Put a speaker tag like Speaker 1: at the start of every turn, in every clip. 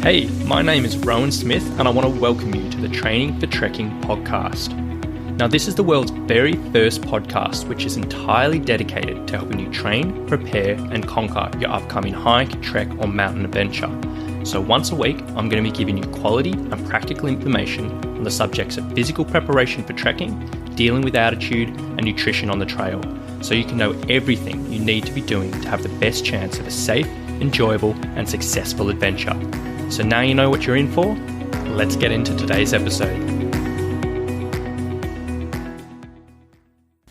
Speaker 1: Hey, my name is Rowan Smith and I want to welcome you to the Training for Trekking podcast. Now, this is the world's very first podcast which is entirely dedicated to helping you train, prepare and conquer your upcoming hike, trek or mountain adventure. So once a week, I'm going to be giving you quality and practical information on the subjects of physical preparation for trekking, dealing with altitude and nutrition on the trail, so you can know everything you need to be doing to have the best chance of a safe, enjoyable and successful adventure. So now you know what you're in for. Let's get into today's episode.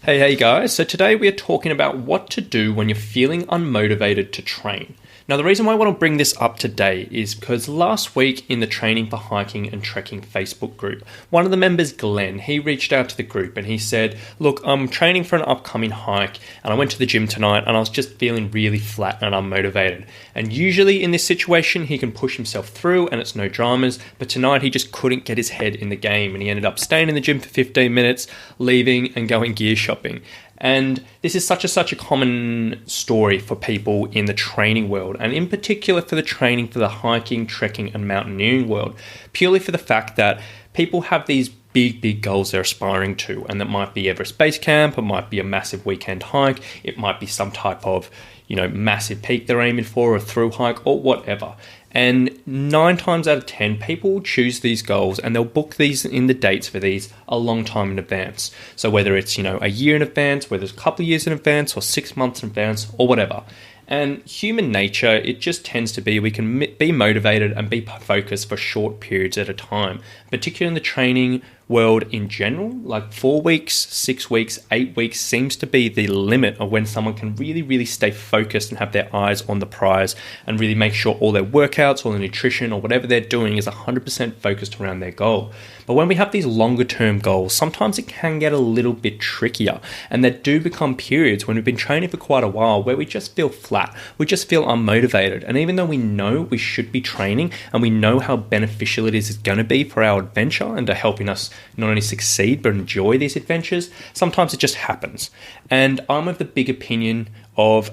Speaker 1: Hey guys, so today we are talking about what to do when you're feeling unmotivated to train. Now the reason why I want to bring this up today is because last week in the Training for Hiking and Trekking Facebook group, one of the members, Glenn, he reached out to the group and he said, look, I'm training for an upcoming hike and I went to the gym tonight and I was just feeling really flat and unmotivated. And usually in this situation, he can push himself through and it's no dramas, but tonight he just couldn't get his head in the game and he ended up staying in the gym for 15 minutes, leaving and going gear shopping. And this is such a common story for people in the training world, and in particular for the training for the hiking, trekking and mountaineering world, purely for the fact that people have these big goals they're aspiring to, and that might be Everest Base Camp, it might be a massive weekend hike, it might be some type of, massive peak they're aiming for, or a through hike or whatever. And 9 times out of 10, people will choose these goals and they'll book these in the dates for these a long time in advance. So whether it's, a year in advance, whether it's a couple of years in advance or 6 months in advance or whatever. And human nature, it just tends to be we can be motivated and be focused for short periods at a time, particularly in the training world in general. Like 4 weeks, 6 weeks, 8 weeks seems to be the limit of when someone can really stay focused and have their eyes on the prize and really make sure all their workouts or the nutrition or whatever they're doing is 100% focused around their goal. But when we have these longer term goals, sometimes it can get a little bit trickier, and there do become periods when we've been training for quite a while where we just feel flat, we just feel unmotivated. And even though we know we should be training and we know how beneficial it is going to be for our adventure and to helping us not only succeed but enjoy these adventures, sometimes it just happens. And I'm of the big opinion of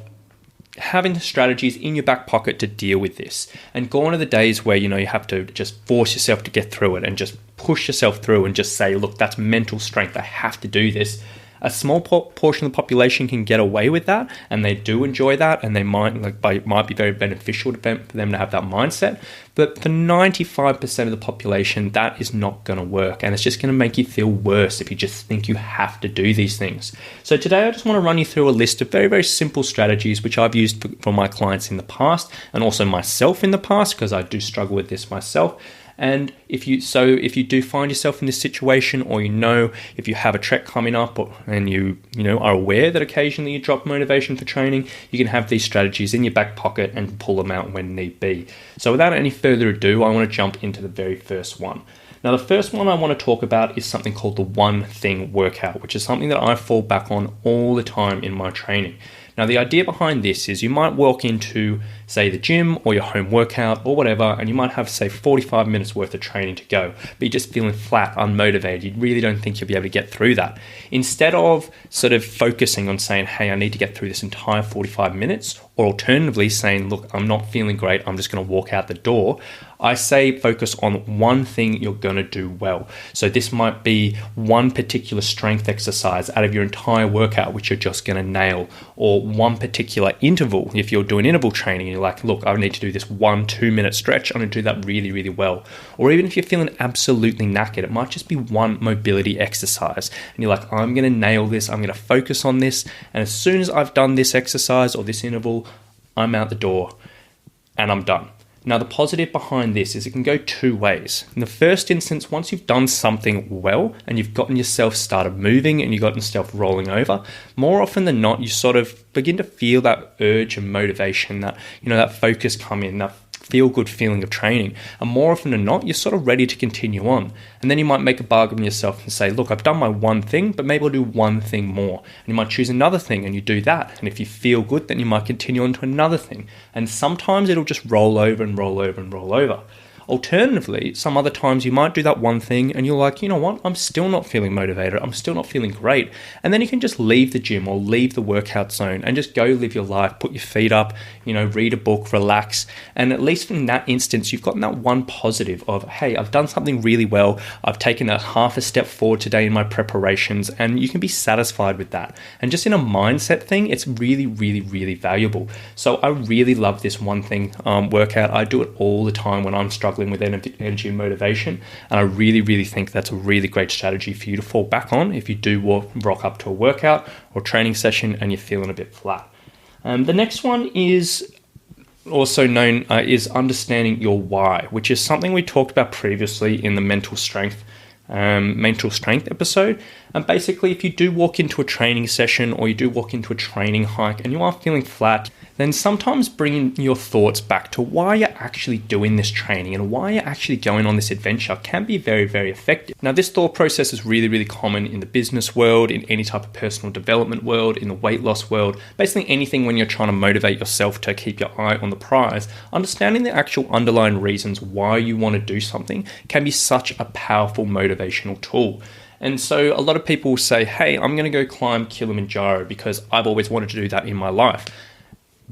Speaker 1: having the strategies in your back pocket to deal with this, and gone are the days where you have to just force yourself to get through it and just push yourself through and just say, look, that's mental strength, I have to do this. A small portion of the population can get away with that, and they do enjoy that, and they might be very beneficial for them to have that mindset. But for 95% of the population, that is not going to work, and it's just going to make you feel worse if you just think you have to do these things. So today I just want to run you through a list of very simple strategies which I've used for my clients in the past, and also myself in the past, because I do struggle with this myself. And if you do find yourself in this situation, or if you have a trek coming up, and you are aware that occasionally you drop motivation for training, you can have these strategies in your back pocket and pull them out when need be. So without any further ado, I want to jump into the very first one. Now, the first one I want to talk about is something called the one thing workout, which is something that I fall back on all the time in my training. Now, the idea behind this is you might walk into, say, the gym or your home workout or whatever, and you might have, say, 45 minutes worth of training to go, but you're just feeling flat, unmotivated. You really don't think you'll be able to get through that. Instead of sort of focusing on saying, hey, I need to get through this entire 45 minutes, or alternatively saying, look, I'm not feeling great, I'm just going to walk out the door, I say focus on one thing you're going to do well. So this might be one particular strength exercise out of your entire workout which you're just going to nail, or one particular interval. If you're doing interval training and you're like, look, I need to do this 1-2 minute stretch, I'm going to do that really well. Or even if you're feeling absolutely knackered, it might just be one mobility exercise and you're like, I'm going to nail this, I'm going to focus on this, and as soon as I've done this exercise or this interval, I'm out the door and I'm done. Now, the positive behind this is it can go 2 ways. In the first instance, once you've done something well and you've gotten yourself started moving and you've gotten yourself rolling over, more often than not, you sort of begin to feel that urge and motivation, that, that focus come in, that feel-good feeling of training. And more often than not, you're sort of ready to continue on. And then you might make a bargain with yourself and say, look, I've done my one thing, but maybe I'll do one thing more. And you might choose another thing and you do that. And if you feel good, then you might continue on to another thing. And sometimes it'll just roll over and roll over and roll over. Alternatively, some other times you might do that one thing and you're like, you know what, I'm still not feeling motivated, I'm still not feeling great. And then you can just leave the gym or leave the workout zone and just go live your life, put your feet up, read a book, relax. And at least in that instance, you've gotten that one positive of, hey, I've done something really well, I've taken a half a step forward today in my preparations, and you can be satisfied with that. And just in a mindset thing, it's really, really, really valuable. So I really love this one thing workout. I do it all the time when I'm struggling with energy and motivation, and I really, really think that's a really great strategy for you to fall back on if you do rock up to a workout or training session and you're feeling a bit flat. The next one is also known is understanding your why, which is something we talked about previously in the mental strength episode. And basically, if you do walk into a training session or you do walk into a training hike and you are feeling flat, then sometimes bringing your thoughts back to why you're actually doing this training and why you're actually going on this adventure can be very, very effective. Now, this thought process is really, really common in the business world, in any type of personal development world, in the weight loss world, basically anything when you're trying to motivate yourself to keep your eye on the prize. Understanding the actual underlying reasons why you want to do something can be such a powerful motivational tool. And so a lot of people will say, hey, I'm going to go climb Kilimanjaro because I've always wanted to do that in my life.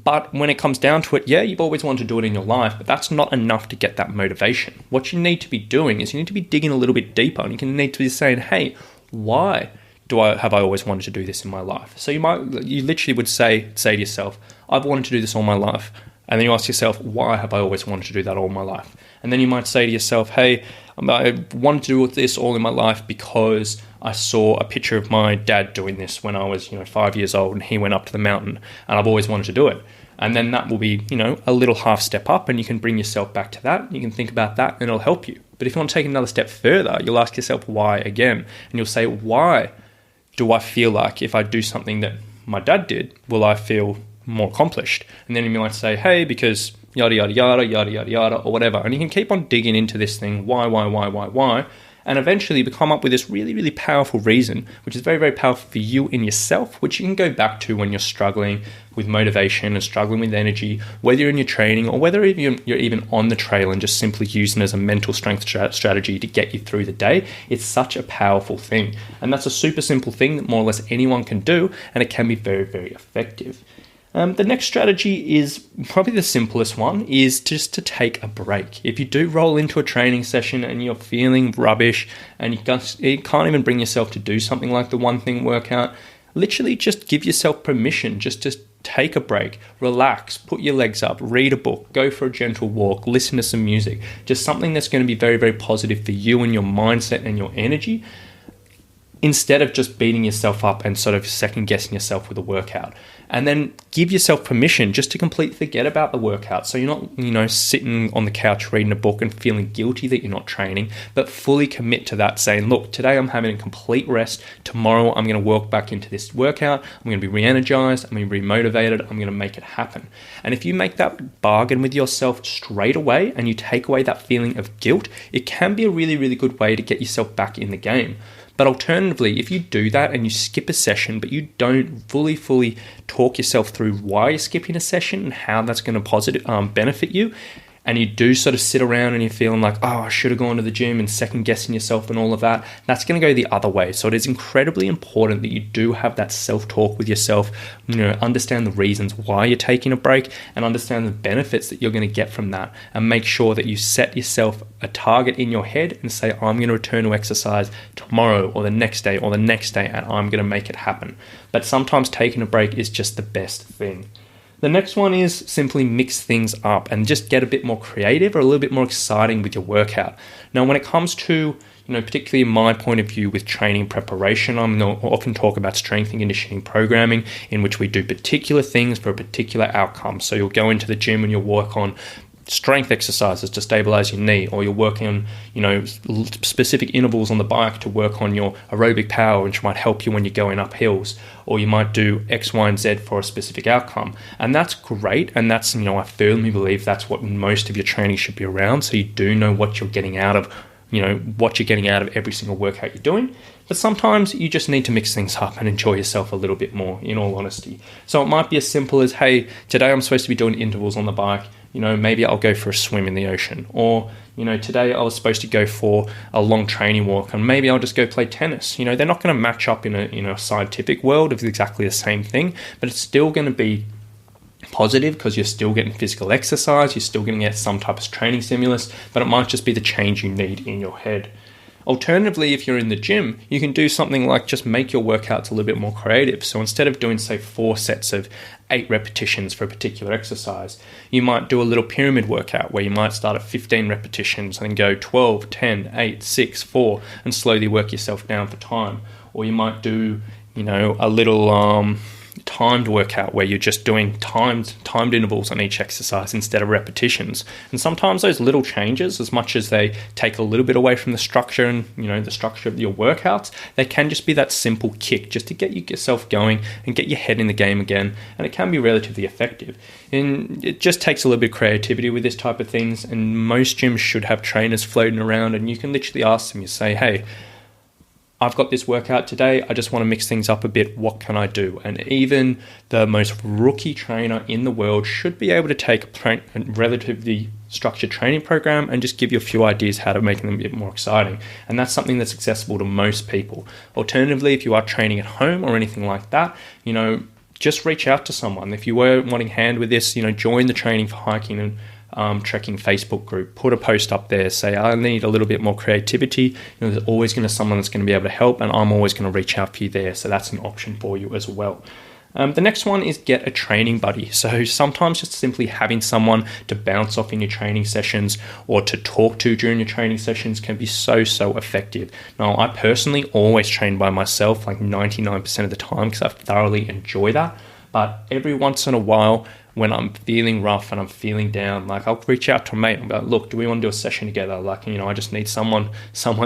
Speaker 1: But when it comes down to it, yeah, you've always wanted to do it in your life, but that's not enough to get that motivation. What you need to be doing is you need to be digging a little bit deeper, and you need to be saying, hey, why have I always wanted to do this in my life? So you literally would say to yourself, I've wanted to do this all my life. And then you ask yourself, why have I always wanted to do that all my life? And then you might say to yourself, hey, I wanted to do this all in my life because I saw a picture of my dad doing this when I was 5 years old, and he went up to the mountain, and I've always wanted to do it. And then that will be a little half step up, and you can bring yourself back to that. You can think about that and it'll help you. But if you want to take another step further, you'll ask yourself why again, and you'll say, why do I feel like if I do something that my dad did, will I feel more accomplished? And then you might say, hey, because yada, yada, yada, yada, yada, yada, or whatever. And you can keep on digging into this thing, why, and eventually come up with this really, really powerful reason, which is very, very powerful for you in yourself, which you can go back to when you're struggling with motivation and struggling with energy, whether you're in your training or whether you're even on the trail and just simply using it as a mental strength strategy to get you through the day. It's such a powerful thing. And that's a super simple thing that more or less anyone can do, and it can be very, very effective. The next strategy is probably the simplest one, is just to take a break. If you do roll into a training session and you're feeling rubbish and you can't even bring yourself to do something like the one thing workout, literally just give yourself permission just to take a break, relax, put your legs up, read a book, go for a gentle walk, listen to some music, just something that's going to be very, very positive for you and your mindset and your energy, instead of just beating yourself up and sort of second guessing yourself with a workout. And then give yourself permission just to completely forget about the workout. So you're not, sitting on the couch reading a book and feeling guilty that you're not training, but fully commit to that, saying, look, today I'm having a complete rest. Tomorrow I'm going to walk back into this workout. I'm going to be re-energized. I'm going to be motivated. I'm going to make it happen. And if you make that bargain with yourself straight away and you take away that feeling of guilt, it can be a really, really good way to get yourself back in the game. But alternatively, if you do that and you skip a session, but you don't fully talk yourself through why you're skipping a session and how that's going to benefit you, and you do sort of sit around and you're feeling like, oh, I should have gone to the gym, and second guessing yourself and all of that, that's going to go the other way. So it is incredibly important that you do have that self-talk with yourself, understand the reasons why you're taking a break and understand the benefits that you're going to get from that, and make sure that you set yourself a target in your head and say, I'm going to return to exercise tomorrow or the next day or the next day, and I'm going to make it happen. But sometimes taking a break is just the best thing. The next one is simply mix things up and just get a bit more creative or a little bit more exciting with your workout. Now, when it comes to, particularly in my point of view with training preparation, I often talk about strength and conditioning programming, in which we do particular things for a particular outcome. So you'll go into the gym and you'll work on strength exercises to stabilize your knee, or you're working on specific intervals on the bike to work on your aerobic power, which might help you when you're going up hills, or you might do X, Y, and Z for a specific outcome. And that's great, and that's I firmly believe that's what most of your training should be around, so you do know what you're getting out of every single workout you're doing. But sometimes you just need to mix things up and enjoy yourself a little bit more, in all honesty. So it might be as simple as, hey, today I'm supposed to be doing intervals on the bike. Maybe I'll go for a swim in the ocean. Or, today I was supposed to go for a long training walk and maybe I'll just go play tennis. They're not going to match up in a scientific world of exactly the same thing, but it's still going to be positive because you're still getting physical exercise, you're still going to get some type of training stimulus, but it might just be the change you need in your head. Alternatively, if you're in the gym, you can do something like just make your workouts a little bit more creative. So instead of doing, say, 4 sets of 8 repetitions for a particular exercise, you might do a little pyramid workout where you might start at 15 repetitions and go 12, 10, 8, 6, 4, and slowly work yourself down for time. Or you might do, a little timed workout where you're just doing timed intervals on each exercise instead of repetitions. And sometimes those little changes, as much as they take a little bit away from the structure and the structure of your workouts, they can just be that simple kick just to get yourself going and get your head in the game again. And it can be relatively effective. And it just takes a little bit of creativity with this type of things. And most gyms should have trainers floating around, and you can literally ask them, you say, hey, I've got this workout today, I just want to mix things up a bit, what can I do? And even the most rookie trainer in the world should be able to take a relatively structured training program and just give you a few ideas how to make them a bit more exciting. And that's something that's accessible to most people. Alternatively, if you are training at home or anything like that, just reach out to someone. If you were wanting a hand with this, join the Training for Hiking and trekking Facebook group, put a post up there, say I need a little bit more creativity. There's always going to be someone that's going to be able to help, and I'm always going to reach out for you there. So that's an option for you as well. The next one is get a training buddy. So sometimes just simply having someone to bounce off in your training sessions or to talk to during your training sessions can be so effective. Now, I personally always train by myself like 99% of the time because I thoroughly enjoy that. But every once in a while, when I'm feeling rough and I'm feeling down, like I'll reach out to a mate and be like, look, do we want to do a session together? Like, I just need someone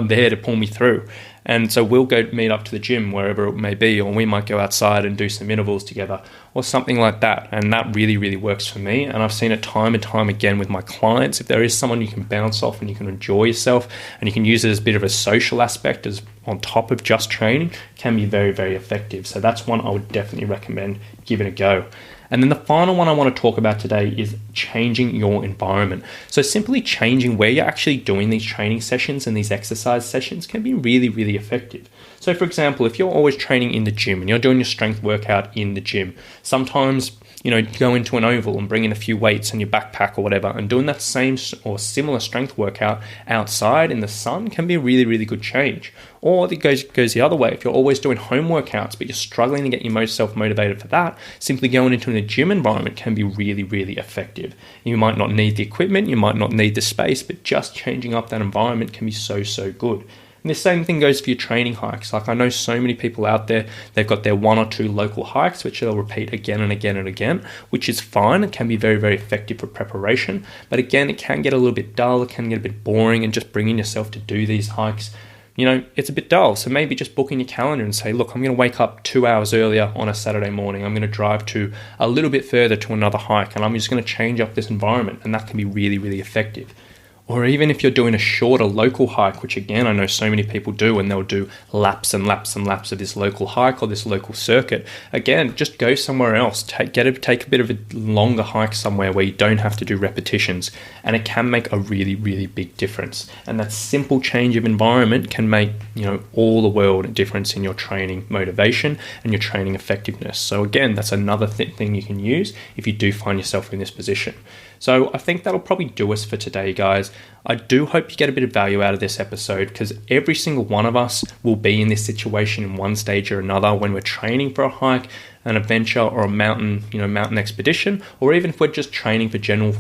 Speaker 1: there to pull me through. And so we'll go meet up to the gym, wherever it may be, or we might go outside and do some intervals together or something like that. And that really, really works for me. And I've seen it time and time again with my clients. If there is someone you can bounce off and you can enjoy yourself and you can use it as a bit of a social aspect as on top of just training, can be very, very effective. So that's one I would definitely recommend giving a go. And then the final one I want to talk about today is changing your environment. So simply changing where you're actually doing these training sessions and these exercise sessions can be really, really effective. So for example, if you're always training in the gym and you're doing your strength workout in the gym, sometimes go into an oval and bring in a few weights and your backpack or whatever, and doing that same or similar strength workout outside in the sun can be a really, really good change. Or it goes the other way. If you're always doing home workouts, but you're struggling to get your most self-motivated for that, simply going into a gym environment can be really, really effective. You might not need the equipment, you might not need the space, but just changing up that environment can be so good. And the same thing goes for your training hikes. Like I know so many people out there, they've got their 1 or 2 local hikes, which they'll repeat again and again and again, which is fine. It can be very, very effective for preparation. But again, it can get a little bit dull. It can get a bit boring, and just bringing yourself to do these hikes, it's a bit dull. So maybe just book in your calendar and say, look, I'm going to wake up 2 hours earlier on a Saturday morning. I'm going to drive to a little bit further to another hike, and I'm just going to change up this environment. And that can be really, really effective. Or even if you're doing a shorter local hike, which again, I know so many people do, and they'll do laps and laps and laps of this local hike or this local circuit. Again, just go somewhere else. Take a bit of a longer hike somewhere where you don't have to do repetitions, and it can make a really, really big difference. And that simple change of environment can make, all the world a difference in your training motivation and your training effectiveness. So again, that's another thing you can use if you do find yourself in this position. So I think that'll probably do us for today, guys. I do hope you get a bit of value out of this episode, because every single one of us will be in this situation in one stage or another when we're training for a hike, an adventure, or a mountain expedition, or even if we're just training for general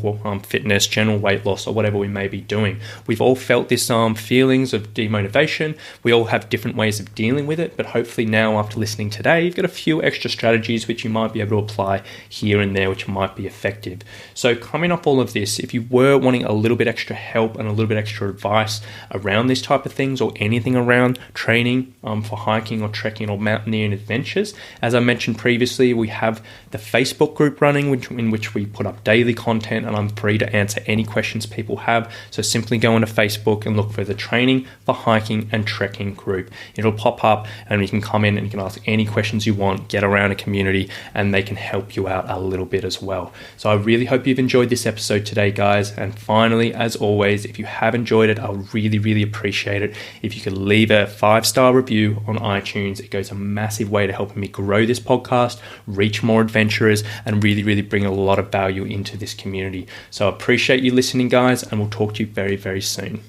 Speaker 1: fitness, general weight loss, or whatever we may be doing. We've all felt this feelings of demotivation. We all have different ways of dealing with it, but hopefully now, after listening today, you've got a few extra strategies which you might be able to apply here and there, which might be effective. So coming off all of this, if you were wanting a little bit extra help and a little bit extra advice around these type of things, or anything around training for hiking or trekking or mountaineering adventures, as I mentioned previously, previously, we have the Facebook group running in which we put up daily content, and I'm free to answer any questions people have. So simply go into Facebook and look for the Training for Hiking and Trekking group. It'll pop up and you can come in and you can ask any questions you want, get around a community, and they can help you out a little bit as well. So I really hope you've enjoyed this episode today, guys. And finally, as always, if you have enjoyed it, I'll really appreciate it if you could leave a 5-star review on iTunes. It goes a massive way to helping me grow this podcast, reach more adventurers, and really bring a lot of value into this community. So I appreciate you listening, guys, and we'll talk to you very soon.